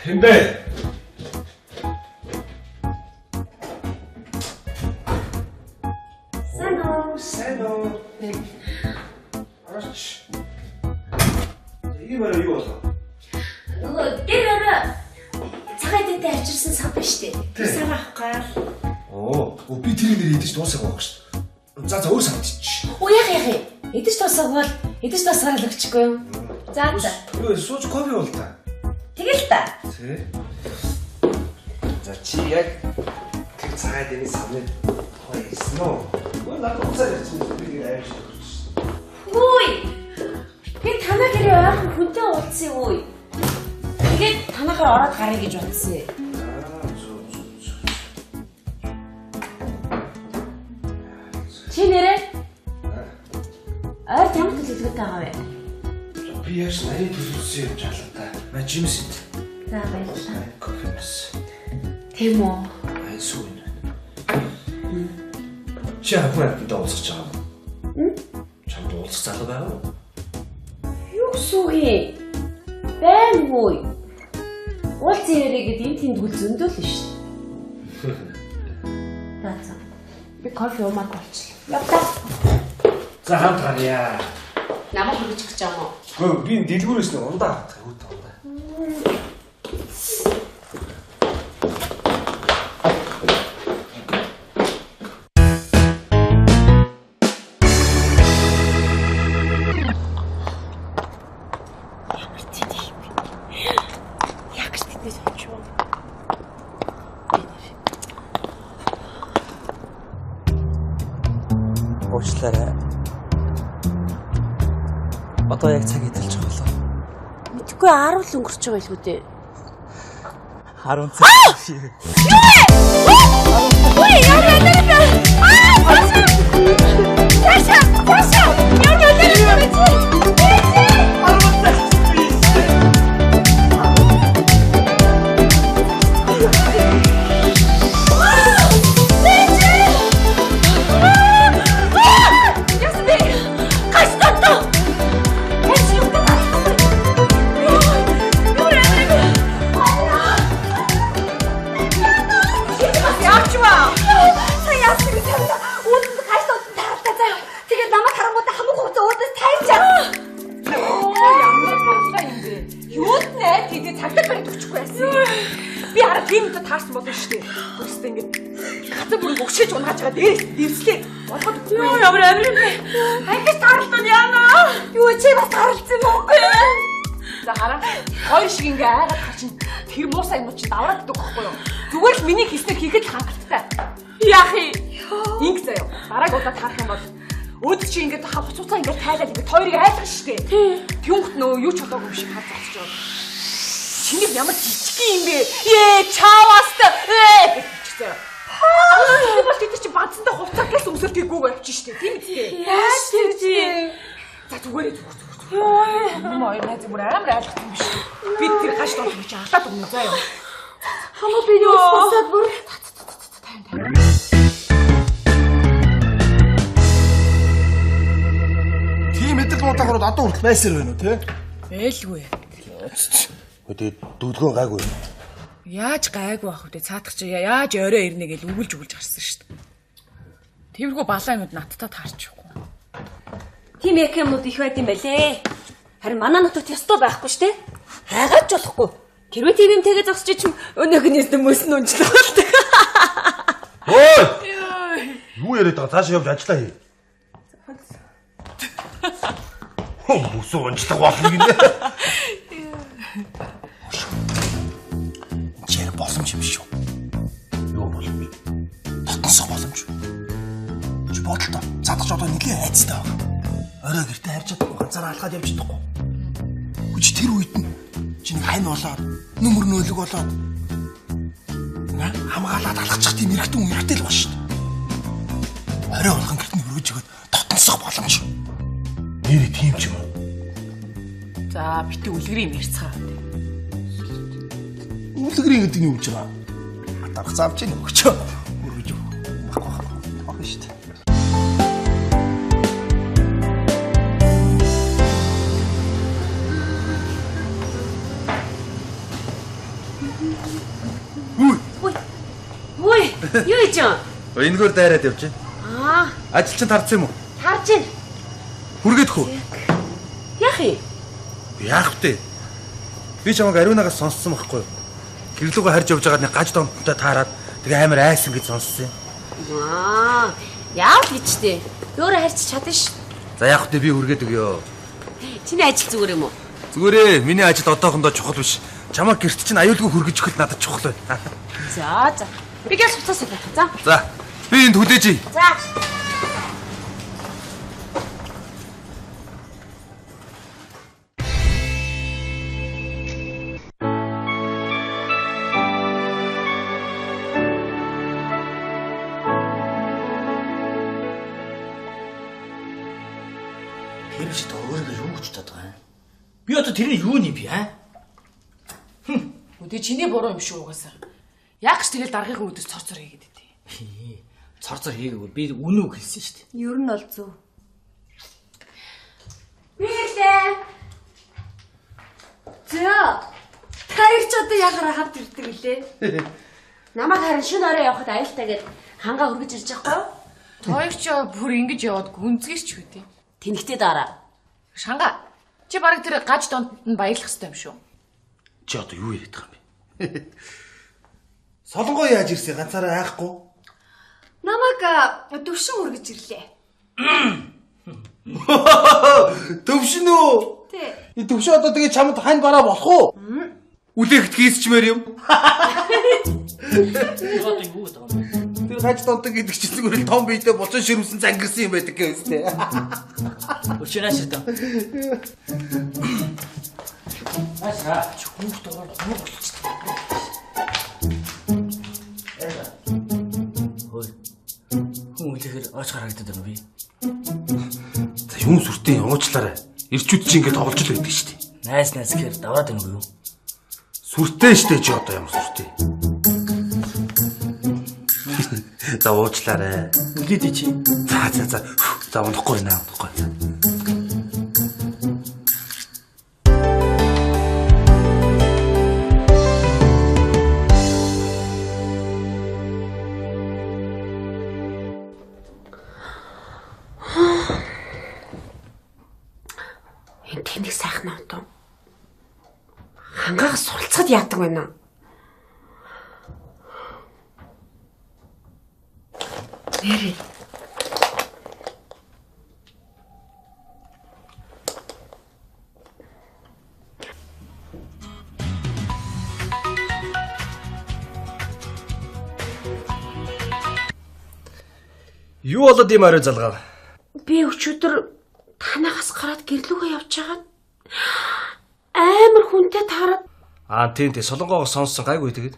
Хэмбэ? Сайн уу? Арч. Иймэр юу болов? Нөгөө дээр цагаат дээр авчирсан сав биш үү? Тэр сав авахгүй. Оо, би тэр нэр идэж дуусах байх шүү дээ. За өөр сав идчих. Оо яах. Идэж дуусах бол идэж дуусгаар л өгчихгүй юм. За. Юу сууж кофе бол та. Тэгэл та. Тэ. За чи яг тэр цагаат дээр савны хоёрсон уу? Надад уцаар ирсэн би ааш өгч. Үй. Би танаа гэрээ ойрхон хүнтэй уулзсан үй. Тэгээд танахаар ороод гарыг гэж бодсон. Чи нэрээ? Ямар төлөвлөгөөтэй байгаа вэ? Би яаж нарийн төлөвлөсөн юм жаалаа та. Маа жимс ид. За баярлалаа. Кофемс. Тийм үү? Ай сүүн. Чи хапмад уулзах чам. Чамд уулзах залуу байгаа уу? Юу сүүхий? Баймгүй. Уулзсан яриагээд энэ тэндгүүл зөндөөл нь шүү дээ. За. Би кофе уумаар болчихлоо. Явтаа. За хамт гарья. Намайг хөргөж гэж байгаа юм уу? Гэхдээ би дэлгүүрээс нь ундаа хатах үү та ундаа. Уучлаарай. Одоо яг цаг идэлж байгаа болов. Мэдхгүй 10 л өнгөрч байгаа илүү дээ. 10 цаг. Юу вэ? Ой, яа яа. Таша. Би арга тийм л таарсан болно шүү дээ. Өөрөөсөө ингэж хатан бүрийг өгшөөж унгаж байгаа дээрээс дэвслээ. Болгоод үгүй. Юу ямар амир юм бэ? Ахиж тааралтай яана. Юу чи бас тааралцсан юм уу? За хараа. Хоёр шиг ингээ айгаад хачин тэр муу сайн юм чи давраад идэх байхгүй юу? Зүгээр л миний хийснээр хийхэд хангалттай. Яах юм? Инг заяа. Дарааг удаа таарах юм бол өөд чи ингээ хуцуцаа ингээ тайлаад ингээ хоёрыг айлгах шүү дээ. Тэнгүүт нөө юу ч болоогүй юм шиг хаад зогсож байгаа. Чиний ямар жижигхэн юм бэ? Чааваста гэж хэлчихсэн. Тэр бол тэр чи бадсандаа хувцаглаас өмсөлт хийгүүг явчих штеп. Тийм үстэй. Яаж тийм. За зүгээрээ зүг. Йоо. Мөн найз бүр амар айлгсан юм биш. Би тэр гаш дол гэж алдаад өгнө заа юу. Хамаа би юу усаад бүр. Тийм мэдэл муудахаар одоо хүртэл байсаар байна уу те? Байлгүй. Тэгээд дүүлгөө гайгүй. Яаж гайгүй ах вэ? Цаадах чи яаж орой ирнэ гэж үгэлж гарсан шүү дээ. Тэрхүү балаа юмуд надтай таарчихгүй. Тийм юмнууд их байд юм байлээ. Харин манай нутагт ёстой байхгүй шүү дээ. Хайгаач болохгүй. Тэрвээ тийм юм тэгээ зогсож чим өнөөгнөөс мөс нь унжлаа болдог. Ой! Юу яриад байгаа? Цаашаа явж ажиллаа хий. Мөс унжлах болно гинэ. Чээр боломж юм шүү. Юу боломж? Татнасах боломж. Чи бодлоо. Задагч одоо нэлийн айцтай байгаа. Орой гэртээ харж чадахгүй ганцаараа алхаад явж чадахгүй. Хүч тэр үед нь чиний хань болоод нүмер нөөлөг болоод хамгаалаад алхачих тийм эргэтэн эргэтэй л ба шүү дээ. Орой болгон гэрт нь өргөж өгöd татнасах боломж. Нэр тийм ч юм уу? За битүү үлгэрийн ярьцгаа. Үлгэрийн гэдэг нь юу гэж байгаа? Дарах завж ийн өгчөө. Өргөж өг. Бах шүү дээ. Үй, юу хийж юм? Энэгээр дайраад явж Аа, ажил чинь тарцсан юм уу? харж байна. Хүргээд хөө. Яах юм? Яах вэ? Би чамайг ариунагаас сонссон байхгүй юу? Гэрлүүгээ харж явж байгаад нэг гаж домттой таарад тэгээ амар айсан гэж сонссон юм. Аа, яав гэжтэй. Өөрөө харьцаж чадна ш. За яах вэ би хүргээд өгөө. Чиний ажил зүгээр юм уу? Зүгээрээ миний ажил одоохондоо чухал биш. Чамайг гэрт чинь аюулгүй хүргэж өгөхөд надад чухал байна. За. Би гээс уцаас явах. За. За би энд хүлээж. За. Тэр чи өөрийгөө юу гэж боддог юм? Би одоо тэрний юу нэм би аа? Үдээ чиний буруу юм шүү угаасаа. Яг ч тэгэл даргийнхын үдээс цорцор хийгээд идэв. Цорцор хийгээгүй би үнэн үг хэлсэн шүү дээ. Ер нь бол зөв. Бэлээ. За. Таяр ч одоо яхаар хавд ирдэг лээ. Намайг харин шин орой явахад аюултай гээд хангаа хөргөж ирж байхгүй юу? Тоёр ч бүр ингэж яваад гүнзгийч ч үгүй. Тэнхтээ дараа. Шанга. Чи бараг тэр гаж донд нь баярлах хэрэгтэй юм шүү. Чи одоо юу яриад байгаа юм бэ? Солонгоо яаж ирсэн ганцаараа айхгүй? Намайг төвшин хөргөж ирлээ. Төвшин үү? Тий. И төвшин одоо тэгээ чамд хань бараа болох уу? Үлээгт хийсчмээр юм. Би одоо юу гэдэг юм? Тэр гаж донтог гэдэг чинь зүгээр том биедээ буцан ширмсэн зангирсан юм байдаг гэвстэй. Өчигнээс ирдэ. Ачаа, хүүхд доор юу болчихсон? Хөөе. Хүн үлэхээр оч харагдаад байна уу би? За юм сүртэй уучлаарай. Ирчүүд чи ингэ тоглож л байдаг шүү дээ. Найс гэхээр даваад байна уу юу? Сүртэй штэ чи одоо ямар сүртэй. За уучлаарай. Үлээдэй чи. За. За унахгүй наа унахгүй. Энэ тэнэг сайхан отоо. Хангаас сулцаад яадаг байна. Нэрээ. Юу болоод юм орой залгаа? Би өчигдөр танахаас гараад гэрлүүгээ явж хагаад амар хүнтэй таарад Тийм солонгоогоос сонссон гайгүй тэгээд.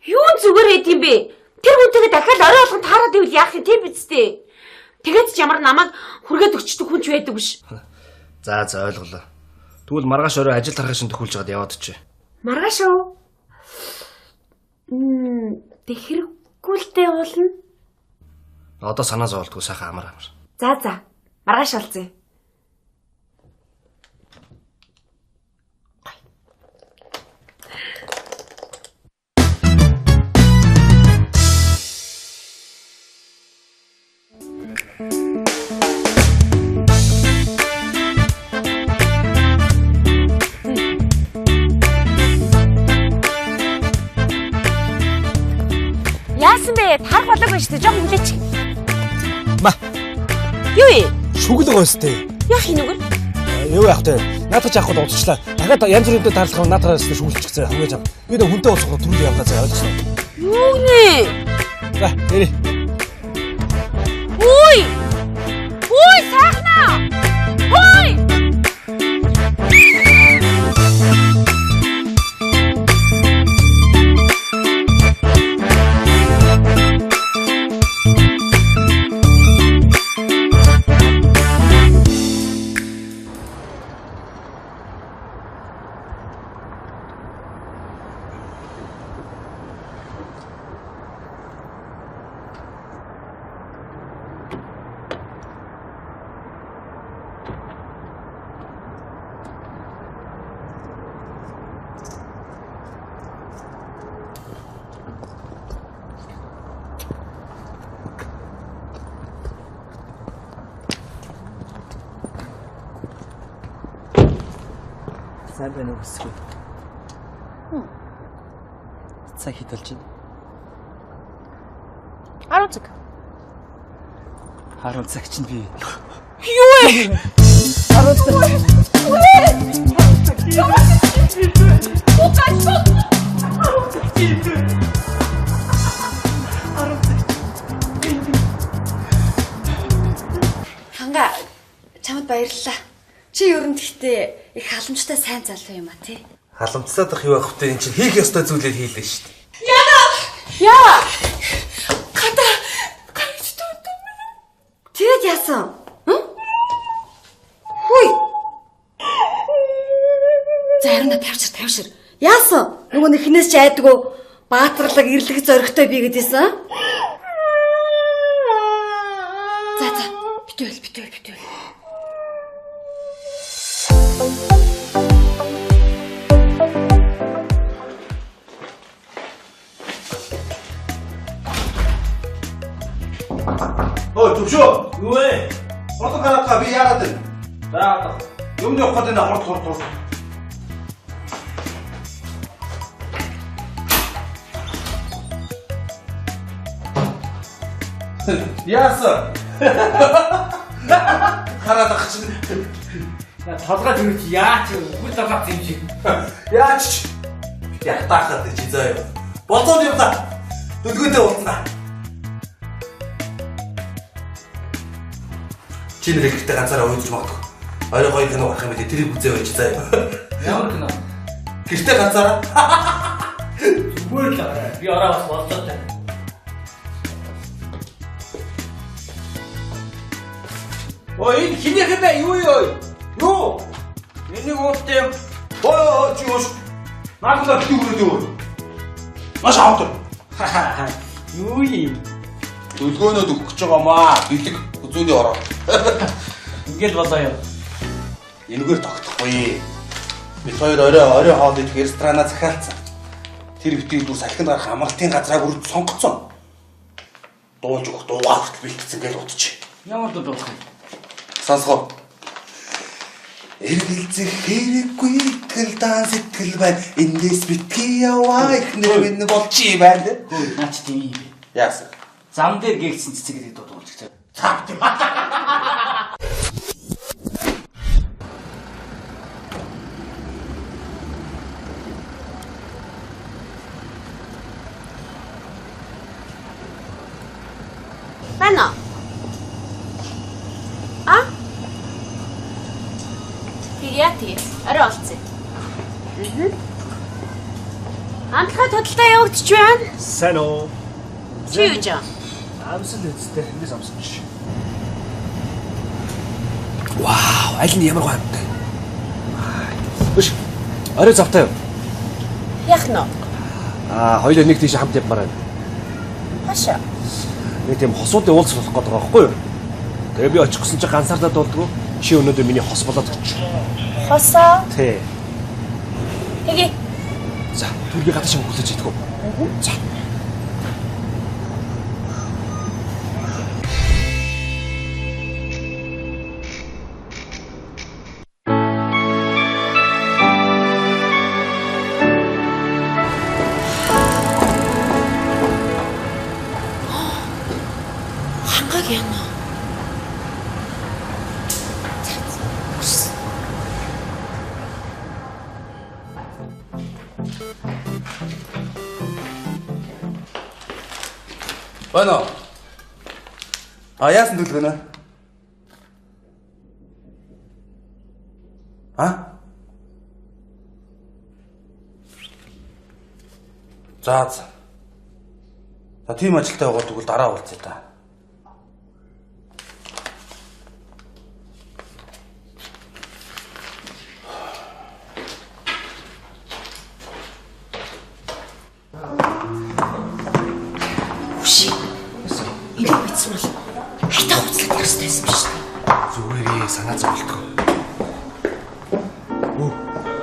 Юу зүгээр байд юм бэ? Тэр хүнтэйгээ дахиад орой болгон таарад ивэл яах юм те бидтэй. Тэгээд ч ямар намайг хүргээд өчтөг хүнч байдаг биш. За ойлголоо. Тэгвэл маргааш орой ажил тархаж шин төхүүлж чад яваад чи. Маргааш уу? Тэгэхэрхгүйтэй уулна. Одоо санаа зовлтгүй сайхан амар. За. Маргааш олзъя. Яасан бэ? Тарах болог байна шүү дээ. Жог хүлээч. Ма. Юу вэ? Шүглэг өстэй. Яах юм нүгэр? Юу яах вэ? Надад ч авахд удажчлаа. Дахиад янз бүрийн тарлах надад шүглчихсэн. Хангаж ав. Би нэг хүнтэй уулзах түрүүнд явлаа заа ойлгосон. Юу нэ? За, нэрээ. Үй! Үй, сайхнаа! Үй! Сайн байна уу гэсгүй. Цаг хэд болж байна? 10 цаг. 10 цаг чинь би. Юу вэ? 10 цаг. Ханга чамд баярлалаа. Чи ер нь гэхдээ их халамжтай сайн залуу юм а тий. Халамжсаад ах юу байх вэ? Энд чинь хийх ёстой зүйлээ хийлээ шүү дээ. Яа! Ката. Тэгээд яасан? Хүй. Зарна тавьшир. Яасан? Нөгөө нэхнээс ч айдгүй баатарлаг ирлэг зоригтой би гэдээсэн. За битүүл. Төвшөө. Юу вэ? Хурдан гараатаа би яагаад вэ? За. Юмны ухаад энэ хурд. Яасан? Хараад чинь. Толгой зүрх яач үгүй далаа юм шиг. Яач? Ятаахад чи заяа. Болцоод юм да. Дөлгөөдөө уулзнаа. Чи нэр ихтэй ганцаараа уйдж магадгүй. Орой гоё кино гарах юм билээ. Тэрийг үзээ байж заяа. Ямар кино? Гэртээ ганцаараа. Зүгээр л аа. Би ороо бас болцоод байна. Ой, энэ хинийх бай юу? Юу? Энийг ууттай юм. Ой, чи ууш. Наадмаа битүүрээд юу? Маш хаалтар. Юу юм? Дөлгөөнөд өгөх гэж байгаамаа. Бэлэг үзүүний ороо. Ингээд болоо юм. Энэгээр тогтохгүй. Бид хоёр орой хоол идэх ресторанаа захиалцсан. Тэр битгий дүр салхинд гарах амралтын газрааг үрд сонгоцсон. Дуулж өгөх дуугаа хүртэл бэлтгэсэн гэж утчих. Ямар дуу болох юм? Сонсгоо. Эргэлзэх хэрэггүй итгэл дан сэтгэл байна. Эндээс битгий яваа ихнэр минь болчих юм байна. Хөөе, наач тийм юм. Яасан? Зам дээр гээгдсэн цэцэг гэдэг дуу дуулж байгаа. Цаавт юм. Байна. Яати, арай олцсон. Амтлахад худалдаа явагдчих байна. Сайн уу? Чи юу жаа? Амсал үсттэй. Эндээс амсан биш. Вау, аль нь ямар гоомтой. Биш. Орой завтай юу? Яах нь? Хоёулаа нэг тийш хамт явмаар байна. Хашаа. Нэг тийм хосуудын уулз болох гэдэг байгаа байхгүй юу? Тэгээ би очих гэсэн чи ганцаардаа дуулдгүй. Чи өнөөдөр миний хос болоод өгч. Хосоо. Тий. Хэгээ. За, түргээ гадаа шиг хүлээж идэх үү? За. Хангаг яана. Байна. Яасан дүлгэнэ? За. За тийм ажилтаа яваад тэгвэл дараа уулзъя та. Зүгээрээ санаа зовлтгоо.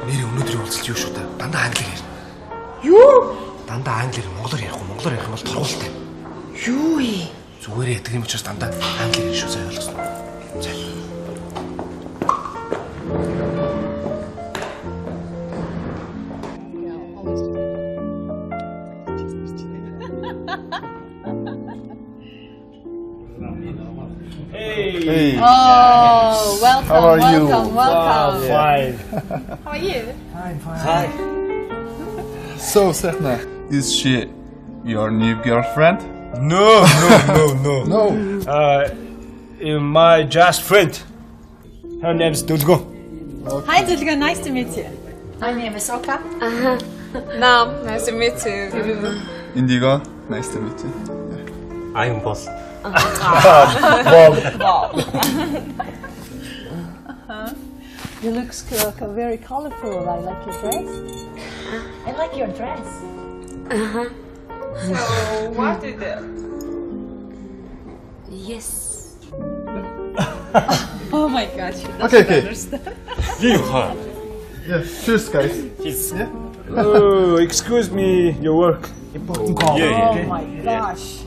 Нэр өнөөдрийн уулзалт юу шүү дээ? Дандаа англиэр ярина. Юу? Дандаа англиэр монголоор ярих уу? Монголоор ярих юм бол торгуултай. Юу вэ? Зүгээрээ яддаг юм учраас дандаа англиэр ярих шүү сайн ойлгосон. За. Hey. Oh, welcome. How are you? Welcome. Fine. How are you? Hi. So, Sehna, is she your new girlfriend? No. No. My just friend. Her name is Dulgo. Hi, Dulga. Nice to meet you. My name is Oka. Nam, nice to meet you. Indigo, nice to meet you. I'm boss. You look very colorful. I like your dress. I like your dress. So, what is it? Yes. Oh my God, she doesn't Okay. understand. Yeah, cheers, guys. Yeah. Oh, excuse me, your work. Important call. Oh my gosh.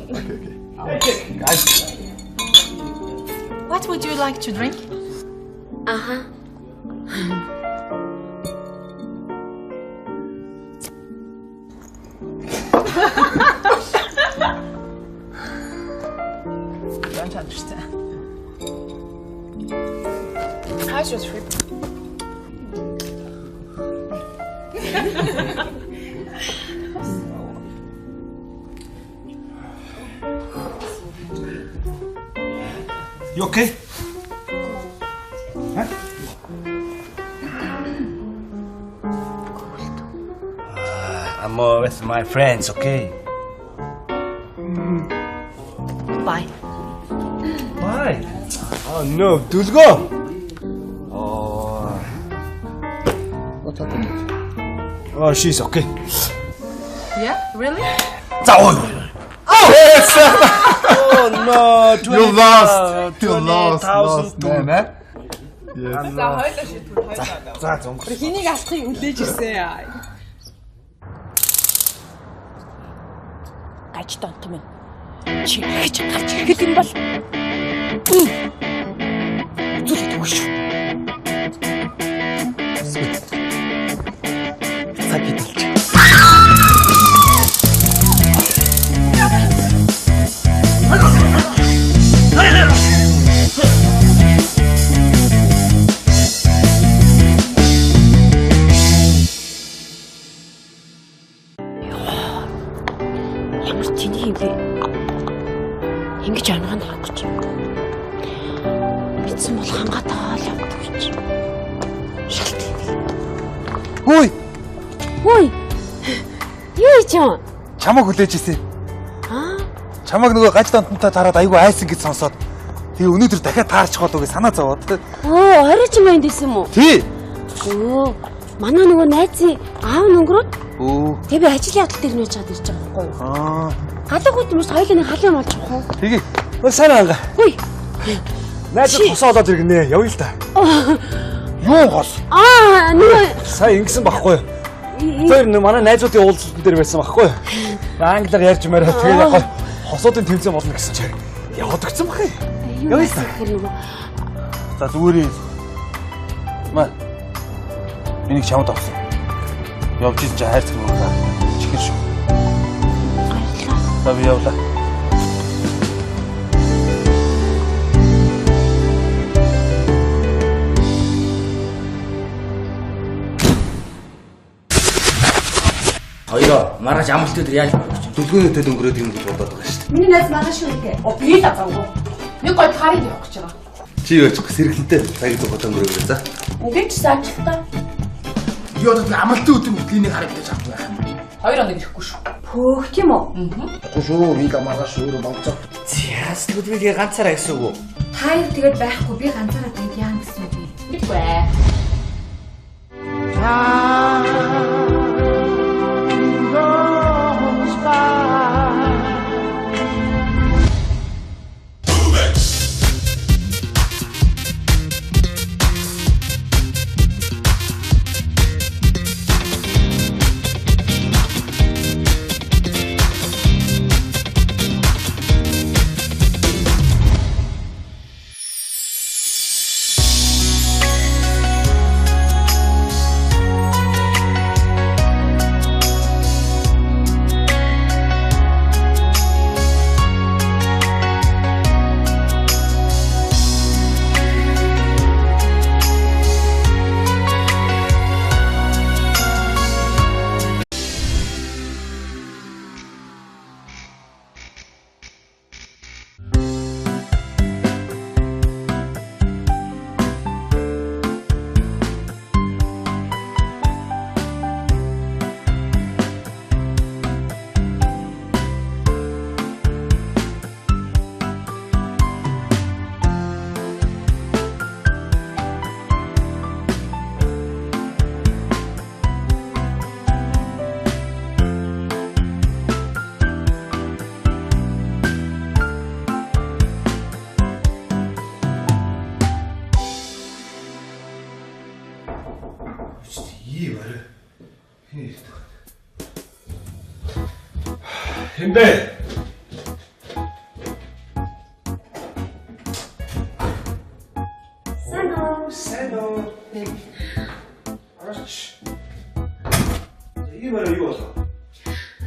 Okay. Guys. What would you like to drink? Don't understand. How's your trip? You okay? Huh? I'm with my friends, okay? Bye. Why? Oh no, Dulgo! Oh. What happened? Oh, she's okay. Yeah, really? Oh no! You lost. You 20,000 man, eh? Yes. За хойлоо шийдвэр хойлоо. За зөнгө. Хэнийг алахыг хүлээж ирсэн. Гаж донт минь. Чи гэж гарч ирэхэд юм бол. Зүрх төгш. Цаг идэлч. Ямар тэнэг юм бэ? Ингэж амнаа харахгүй чи. Мэдсэн бол хангаатаа л явдаг чи. Шалт. Хөөе! Хөөе. Юу ч юм? Чамаг хүлээж ирсэн. Чамаг нөгөө гаж донтонтой тараад айгүй айсан гэж сонсоод тэгээ өнөөдөр дахиад таарчих болов гэж санаа зовоод. Оо, оройч юм байсан юм уу? Тий. Оо, манай нөгөө найзын аав өнгөрөөд Оо. тэгээ би ажлын явдал дээр нэж чад ирж байгаа байхгүй юу? Аа. Галуугууд юмс хоёулын халуун болж байгаа хөө. Тэгээ. Өө санаа анга. Хөөе. Найз тосоо олоод иргэнэ. Явъя л та. Юу гол? Нөгөө Сая ингэсэн байхгүй юу? Тэр манай найзуудын уулзалт дээр байсан байхгүй юу? Англиар ярьж мээрээ тэгээ яг хосуудын тэмцээн болно гэсэн чинь яваад өгсөн бах юм. Явъя л та. За зүгээр юм. Маа. Энийг чамд авсан. Явж ирсэн чинь хайрцаг мөнгө чихэр шүү. За би явлаа. Хоёроо маргааш амлалт өдөр яаж болох вэ? Дүлгөөтэй өнгөрөөд юм гэж бодоод байгаа шүү дээ. Миний найз маргааш шүү дээ. Оо, би л аваагүй. Нэг гол харыг явах гэж байгаа. Чи яачих сэргэлэнтэй цагийг зогсоод өнгөрөөгөө за. Ингээд ч саачлаа. Юу одоо амралтын өдөр мөдлийн хараг гэж авах байх юм. 2 хоног ирэхгүй шүү. Хөөх тийм үү? Тэгэхгүй шүү. Вига маргааш өөрөө болцоо. Яас тэгвэл ганцаараа гэсэн үг үү? Хайр тэгээд байхгүй би ганцаараа тэгээд яа гэсэн үг вэ? Мэдгүй ээ. Ийм арай. Хэмбэ. Сано. Арч. Ийм арай юу болов?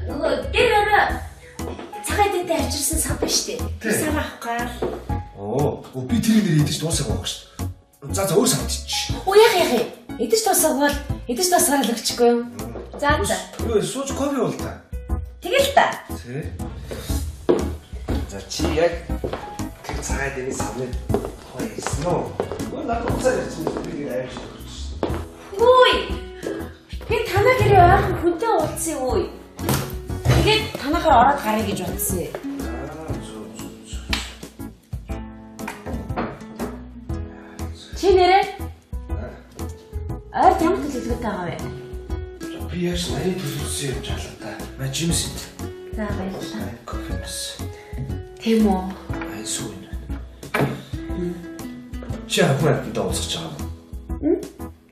Нөгөө гэрээ цагаат дээр авчирсан сав ба штэ. Тэр сав авахгүй. Оо, би тэр нэр идэж дуусах байгаа шүү дээ. За өөр санагдчих. Оо яах. Эдэж тусагвал эдэж тусгаал өгчихгүй юу? За. Юу сууж кофе бол та. Тэгэл та. Тэ. За чи яг тэр цагаат дээр савны хоёрсон уу? Гоо надад уцаар ярьсан би ааш. Үй. Би танаа гэрээ ойрхон хүнтэй уулзсан үй. Тэгээд танахаар ороод гарыг гэж бодсон. Чи нэрээ? Ар ямар төлөвлөгөөтэй байгаа вэ? Би яаш нарийн төлөвлөсөн юм жаалаа та. Мажимс. За баярлалаа. Кофемс. Тийм үү? Айсуу юм. Чи ахмадтай уулзах байгаа юм.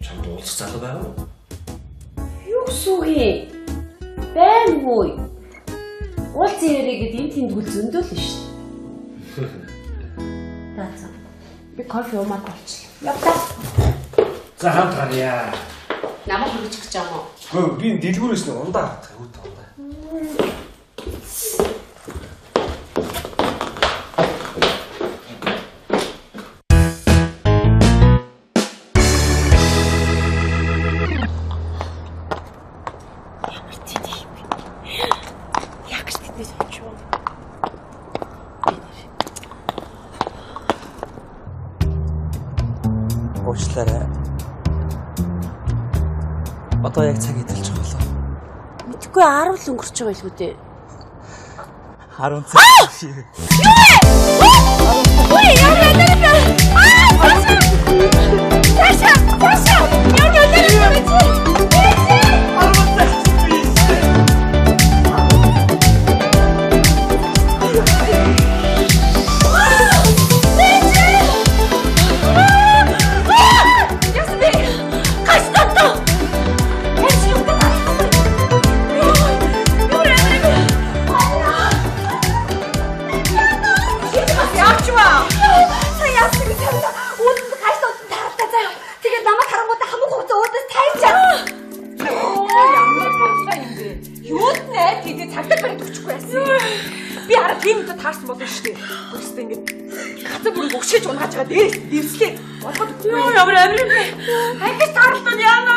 Чамд уулзах залуу байгаа уу? Юу сүхий? Баймгүй. Уулзсан яриад энэ тэндгүүл зөндөл нь шүү. Таацаа. Би кофе уумаар болчихлоо. Явтаа. За хамт гарья. Намайг хөргөж гэж байгаа юм уу? Гэхдээ би дэлгүүрээс нэг ундаа авах юу таа. Уучлаарай. Одоо яг цаг идэлж байгаа болоо. Мэдхгүй 10 л өнгөрч байгаа илүү дээ. 10 цаг шиг. Ой, яа нэ. Таша. Яа нэ. Би арай тийм л таарсан болно шүү дээ. Өөрөөсөө ингэж хатан бүрийг өгшиж унгааж байгаа дээрээс дэвслээ. Болгоод үгүй. Юу ямар амир бэ? Хайхаж тааралтай яана.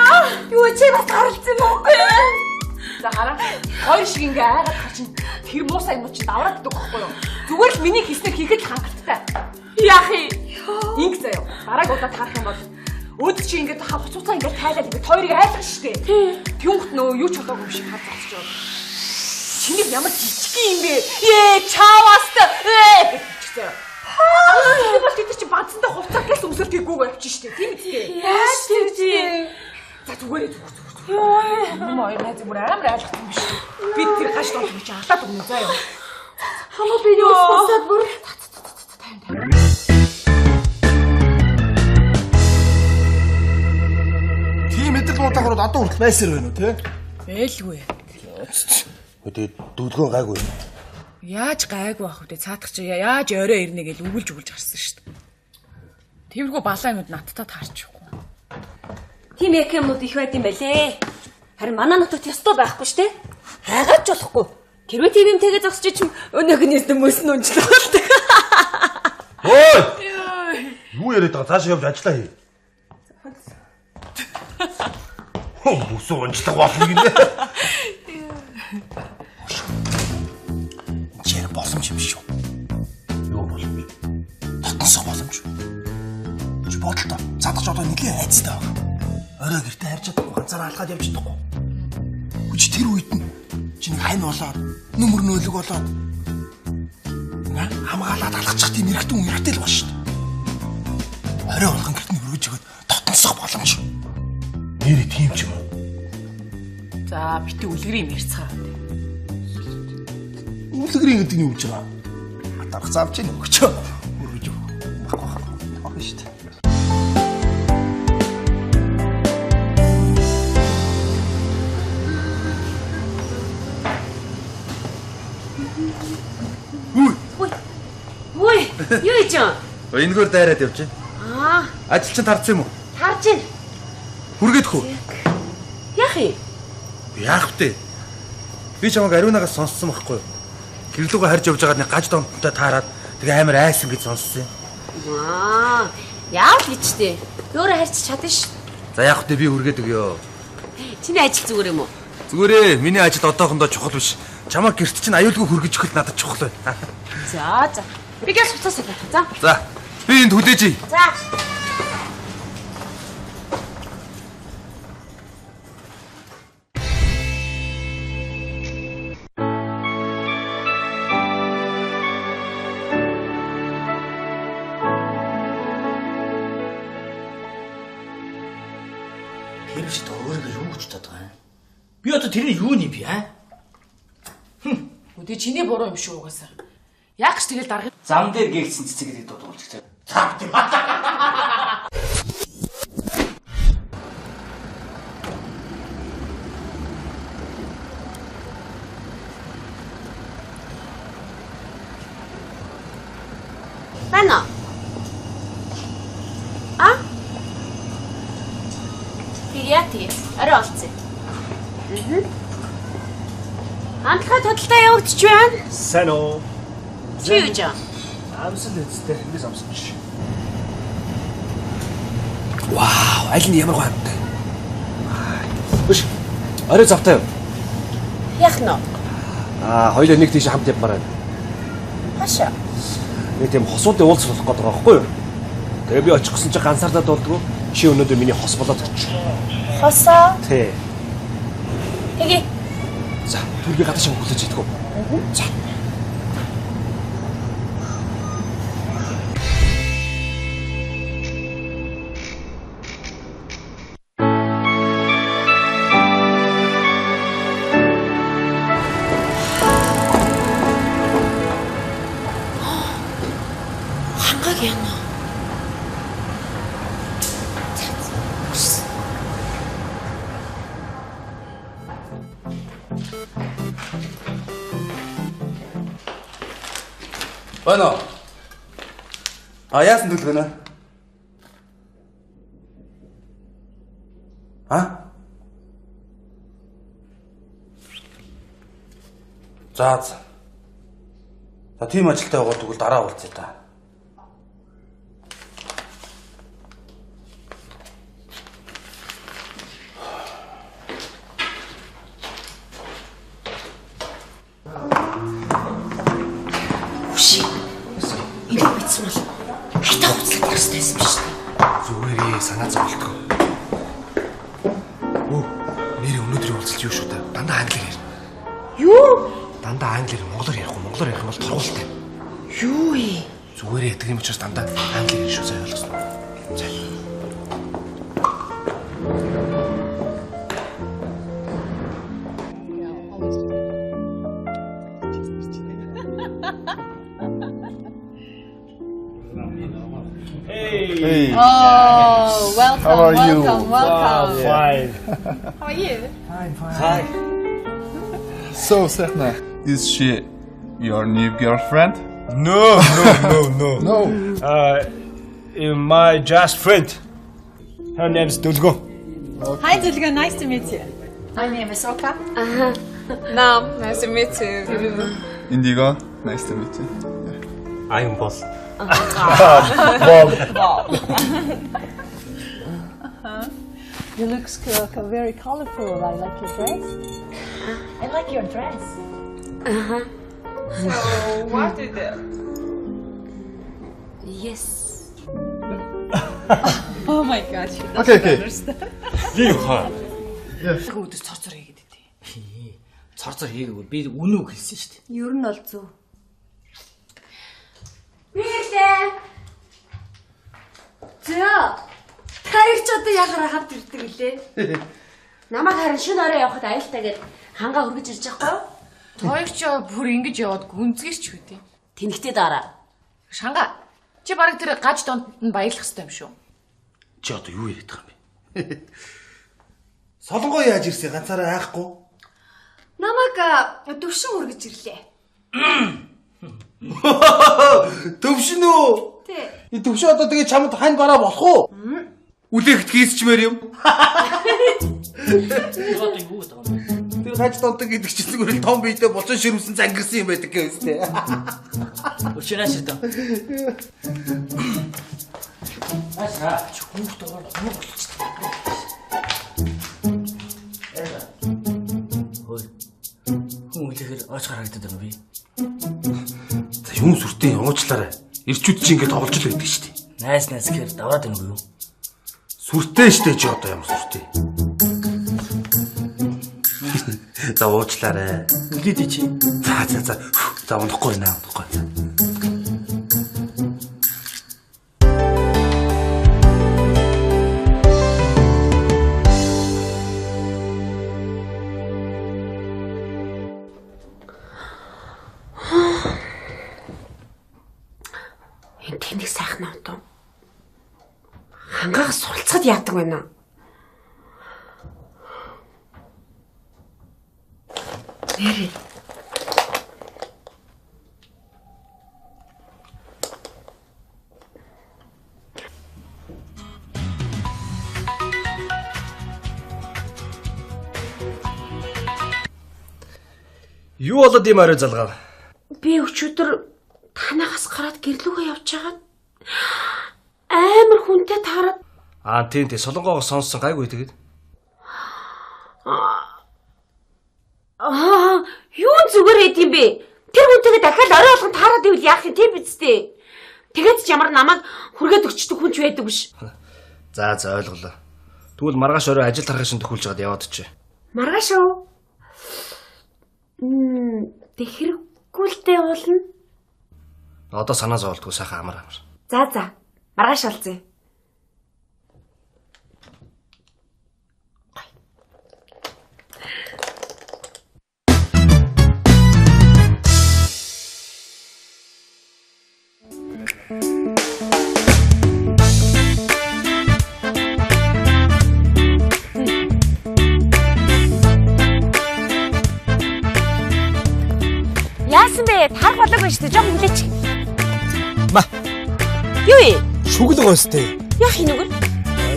Юу чи бас тааралцсан юм уу? За хараа. Хоёр шиг ингээ айгаад хачин тэр муу сайн юм чи давраад идэх байхгүй юу? Зүгээр л миний хийснээр хийхэд хангалттай. Яах юм? Инг заяа. Бараг удаа таарах юм бол өөд чи ингээд хуцуцаа ингээд тайлаад ингээд хоёрыг айлгах шүү дээ. Тэнгут нөө юу ч болоогүй юм шиг хад зогсож байгаа. Чиний ямар жижиг юм бэ? Чавааст гэчихсэн. Тэр бол тэд чи бадсандаа хувцас гэс өмсөлт хийгүүг авчих штеп. Тийм үстэй. Яаж тийм. За зүгээрээ зүг. Юм аа найз бүр амар айлгсан юм биш. Би тэр гаш доо гэж алаад өгнө заа юу. Хамаа би юу спасаад бүр. Тийм мэддэг удаа гараад одоо хүртэл байсаар байна уу те? Бэлгүй. Тэгээд дүүдгөө гайгүй. Яаж гайгүй ах вэ? Цаадах чи яаж орой ирнэ гэж үгэлж гарсан шүү дээ. Тэрхүү балаа юмуд надтай таарчихгүй. Тийм яг юмуд их байд юм байлээ. Харин манай нутагт ёстой байхгүй шүү дээ. Хайгаач болохгүй. Тэрвээ тийм юм тэгээ зогсож чим өнөөх нь нэстэ мөс нь унжлаа болдог. Ой! Юу яриад байгаа? Цааш явж ажиллаа хий. Мөс унжлах болно гинэ. Чэр боломж юм шүү. Юу боломж? Татнасаа боломж. Чи бодлоо. Задагч одоо нэлийн айцтай байна. Орой гэртээ харж чадахгүй ганцаараа алхаад явж чадахгүй. Хүч тэр үед нь чи нэг хань болоод нүмер нөөлөг болоод хамгаалаад алхачих тийм эрэгтэн хүн эрэгтэй л ба шүү дээ. Орой болгон гэртний өргөж өгöd татнасаа боломж. Нэр тийм ч юм уу? За бити үлгэрийн ярьцгаа. Үлгэрийн гэдэг нь юу гэж байгаа? Дарах завж ийн өгчөө. Өргөж өгөх. Баггүй шүү дээ. Юу хийж юм? Энэгээр дайраад явж байна. Аа, Ажил чинь тарцсан юм уу? харж байна. Хүргэдэх үү? Яах юм? Яах вэ? Би чамайг ариунагаас сонссон байхгүй юу? Гэрлүүгээ харж явж байгаад нэг гаж домтонтой таарад тэгээ амар айсан гэж сонссон юм. Аа, яав л ичтэй. Өөрөө харьцаж чадна ш. За яах вэ? Би хүргээд өгөө. Чиний ажил зүгээр юм уу? Зүгээрээ миний ажил одоохондоо чухал биш. Чамайг гэрт чинь аюулгүй хүргэж өгөхөд надад чухал байна. За. Би гэр суцаас өгөх. За. За. Би энд хүлээж. За. Тэр чи өөрийгөө юу гэж бодож байгаа юм? Би одоо тэрний юу нэм би аа? Үгүй чиний буруу юм шүү угаасаа. Яг ч тэгэл дарах. Зам дээр гээгдсэн цэцэг гэдэг дуудуулж чад. Цаавт юм. Байна. А? Яати. Арай олцсон. Хамтлагаа тодалтай явагдчих байна. Сайн уу? Чи юу жаа? Амсал үстэй. Эндээс амсан чи. Вау, аль нь ямар гоомтой. Биш. Арай завтай. Яах нь? Хоёулаа нэг тийш хамт явмаар байна. Хашаа. Нэг тийм хосуудын уулзах болох гэдэг байгаа байхгүй юу? Тэгээ би очих гэсэн чи ганцаардаа дуулдгүй. Чи өнөөдөр миний хос болоод очих. Хосоо. Тэ. Хэгээ. За, түр би гадаа шиг хүлээж идэх үү? За. Хангаг яана. Байна. Яасан төлөв нэ? За. За тийм ажилтай байгаа тэгвэл дараа уулзъя та. Зүгээрээ санаа зовлтгоо. Нэр өнөөдрийн уулзалт юу шүү дээ? Дандаа англиар ярина. Юу? Дандаа англиар монголоор ярих уу? Монголоор ярих юм бол торгуултай. Юу вэ? Зүгээрээ яддаг юм учраас дандаа англиар ярих шүү сайн ойлгосон. За. Hey. Oh, welcome, How are you? welcome. Fine. How are you? Hi. So, Serna, is she your new girlfriend? No. No. My just friend. Her name is Dulgo. Hi, Zulga. Nice to meet you. My name is Oka. Nam, nice to meet you. Indigo, nice to meet you. I am boss. You look very colorful. I like your dress. I like your dress. So, what is it? Yes. Oh my God. She doesn't Okay. understand. Өдөс цорцор хийгээд идэв. Цорцор хийгээгүй би үнэн хэлсэн шүү дээ. Ер нь бол зөв. Биэлээ. За. Тарих ч одоо ягараа хавд ирдэг лээ. Намайг харин шин орой явахад аюултай гээд хангаа хөргөж ирж байгаа юу? Тоёгч бүр ингэж яваад гүнзгийч хүү тий. Тэнхтээ дараа. Шанга. Чи бараг тэр гаж донд нь баялах хэрэгтэй юм шүү. Чи одоо юу яриад байгаа юм бэ? Солонгоо яаж ирсэн ганцаараа айхгүй? Намайг төвшин хөргөж ирлээ. Төвшин үү? Тий. И төвшин одоо тэгээ чамд хань гараа болох уу? Үлээгт хийсчмээр юм. Тэр хаж дондог гэдэг чинь зүгээр л том биедээ буцан ширвсэн зангирсан юм байдаг гэвстэй. Өчнөөс өдөө. Аса хүүхд ороо болчихсон. Хөөе. Хүн үлэхээр оч харагдаад байна би. За юм сүртэй уучлаарай. Ирчүүд чи ингэ тоглож л байдаг шүү дээ. Найс гэхээр даваад байна уу? Сүртэй штэ чи одоо ямар сүртэй. За уучлаарай. Үлээдэй чи. За. За унахгүй наа. Энэ тэнийг сайхан авто. Хангаах суралцахад яадаг байна. Нэри. Юу болоод юм орой залгаа? Би өчигдөр танахаас гараад гэрлүүгээ явж хагаад амар хүнтэй таарад. Тийм солонгоогоо сонссон гайгүй тэгээд. Юу зүгээр хэд юм бэ? Тэр хүнтэйгээ дахиад орой болгон таарад ивэл яах юм тийм биз дээ. Тэгээд ч ямар намайг хүргээд өчтөг хүн ч байдаг биш. За ойлголоо. Тэгвэл маргааш орой ажил тархашин төхүүлж гад яваад чи. Маргааш уу? Тэг хэрэггүй л дээ уулна. Одоо санаа зовлтгүй сайхан амар. За. Маргааш олзъя. Яасан бэ? Тар болог байна шүү дээ. Жог хүлээч. Ма. Юу вэ? Шүглэг өстэй. Яах юм нүгэл?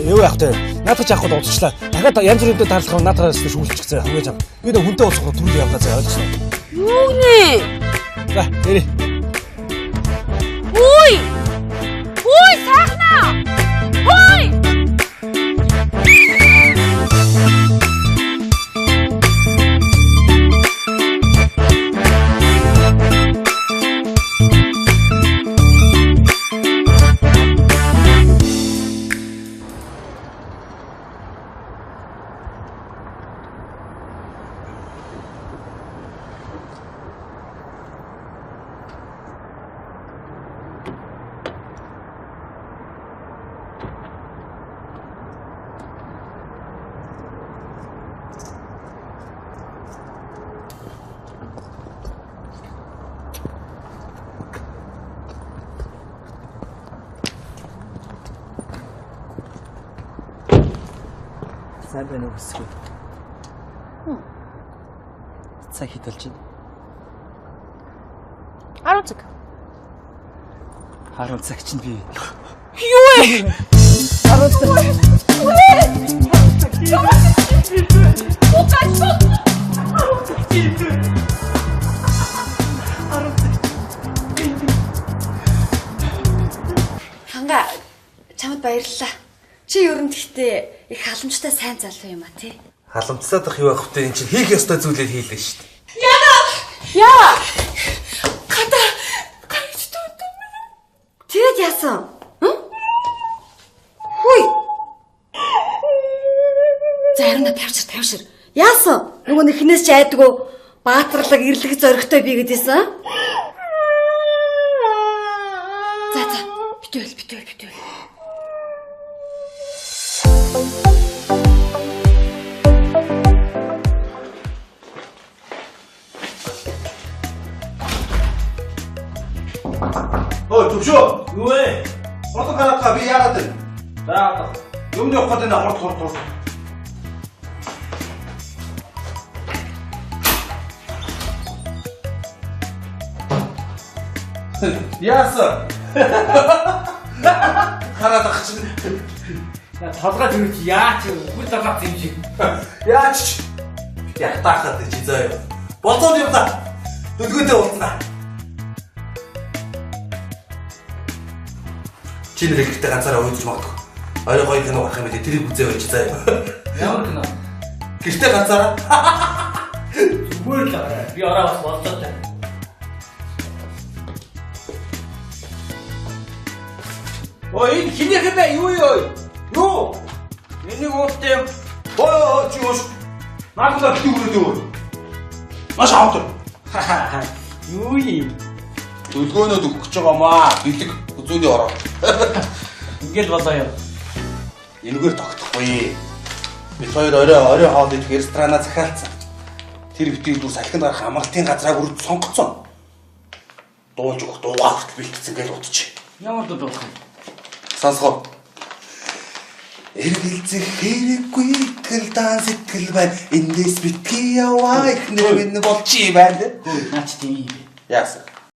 Юу яах вэ? Наадах яахгүй дуудчихлаа. Дахиад янз бүрийн таарлах нь наадахаас шүглчихсэн. Хамгийн жав. Би нэг хүнтэй уулзах түрүү явлаа заа ойлгосон. Юу нэ? За, ири. Үй! Сайхнаа! Ой! Сайн байна уу гэсгүй. Цаг хитэлж байна. 10 цаг. 10 цаг чинь би. Юу вэ? 10 цаг. Ханга чамд баярлалаа. Чи ер нь гэхдээ их халамжтай сайн залуу юм а тий. Халамжсаадах юу байх вэ? Энд чинь хийх ёстой зүйлээ хийлээ шүү дээ. Яа! Гата. Тэгээд яасан? Хүй. Зарна тавьшир. Яасан? Нөгөө нэг хинээс ч айдгүй баатарлаг ирлэг зоригтой би гэдээсэн. За. Битүүл. Төвшөө. Юу вэ? Одоо гараа би яарад байна. За одоо. Юмны ухаад энэ хурд. Яасан? Хараад ах чинь. Толгой зүрх яач үгүй дараад юм шиг. Яач ч. Ятаахад чи заяа. Болцоод юм да. Дүлгөөдөө уулзнаа. Чи нэр ихтэй ганцаараа уйдж магадгүй. Орой гоё кино гарах юм билээ. Тэрийг үзээ байж заяа. Ямар кино? Гэртээ ганцаараа. Зүгээр л би ороо бас болцоод байна. Ой, энэ хинийх юм бэ? Юу юу? Юу? Энийг ууттай. Ой, чи ууш. Наагла битүүрээд. Маш аавд. Юу юм? Дүлгөөнөд өгөх гэж байгаамаа. Бэлэг үзүүний ороо. Ингээд болоо юм. Энэгээр тогтохгүй. Бид хоёр орой хоол идэх ресторана захиалцсан. Тэр битгий дүр салхинд гарах амралтын газраа бүрд сонгоцсон. Дуулж өгөх дуугаа хүртэл бэлтцэн гэж утчих. Ямар дуу болох юм? Сонсгоо. Эргэлзэх хэрэггүй итгэл дан сэтгэл байна. Эндээс битгий яваа их нэр минь болчих юм байна. Хөөе, наач тийм юм. Яасан?